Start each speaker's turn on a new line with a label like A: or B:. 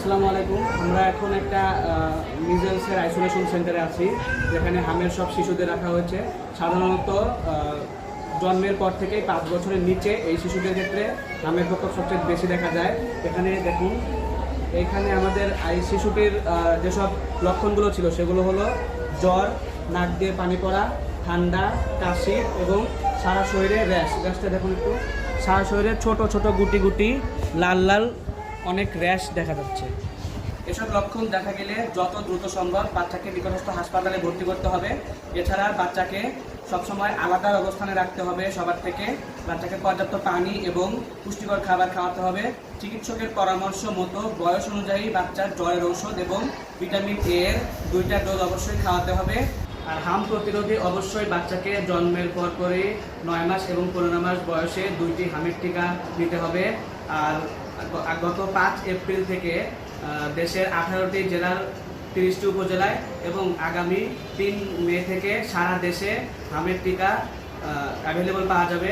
A: আসসালামু আলাইকুম। আমরা এখন একটা মিজেলসের আইসোলেশন সেন্টারে আছি, যেখানে হামের সব শিশুদের রাখা হয়েছে। সাধারণত জন্মের পর থেকেই 5 বছরের নিচে এই শিশুদের ক্ষেত্রে হামের প্রকোপ সবচেয়ে বেশি দেখা যায়। এখানে দেখুন, এইখানে আমাদের এই শিশুটির যেসব লক্ষণগুলো ছিল সেগুলো হলো জ্বর, নাক দিয়ে পানি পড়া, ঠান্ডা, কাশি এবং সারা শরীরে র্যাশটা দেখুন একটু। সারা শরীরে ছোট ছোট গুটি গুটি লাল লাল অনেক র্যাশ দেখা যাচ্ছে। এসব লক্ষণ দেখা গেলে যত দ্রুত সম্ভব বাচ্চাকে নিকটস্থ হাসপাতালে ভর্তি করতে হবে। এছাড়া বাচ্চাকে সবসময় আলাদা অবস্থানে রাখতে হবে সবার থেকে। বাচ্চাকে পর্যাপ্ত পানি এবং পুষ্টিকর খাবার খাওয়াতে হবে। চিকিৎসকের পরামর্শ মতো বয়স অনুযায়ী বাচ্চার জ্বরের ঔষধ এবং ভিটামিন এ এর 2টা ডোজ অবশ্যই খাওয়াতে হবে। আর হাম প্রতিরোধী অবশ্যই বাচ্চাকে জন্মের পর পরে 9 মাস এবং 15 মাস বয়সে 2টি হামের টিকা নিতে হবে। আর গত 5 এপ্রিল থেকে দেশের 18টি জেলার 30টি উপজেলায় এবং আগামী 3 মে থেকে সারা দেশে হামের টিকা অ্যাভেলেবল পাওয়া যাবে।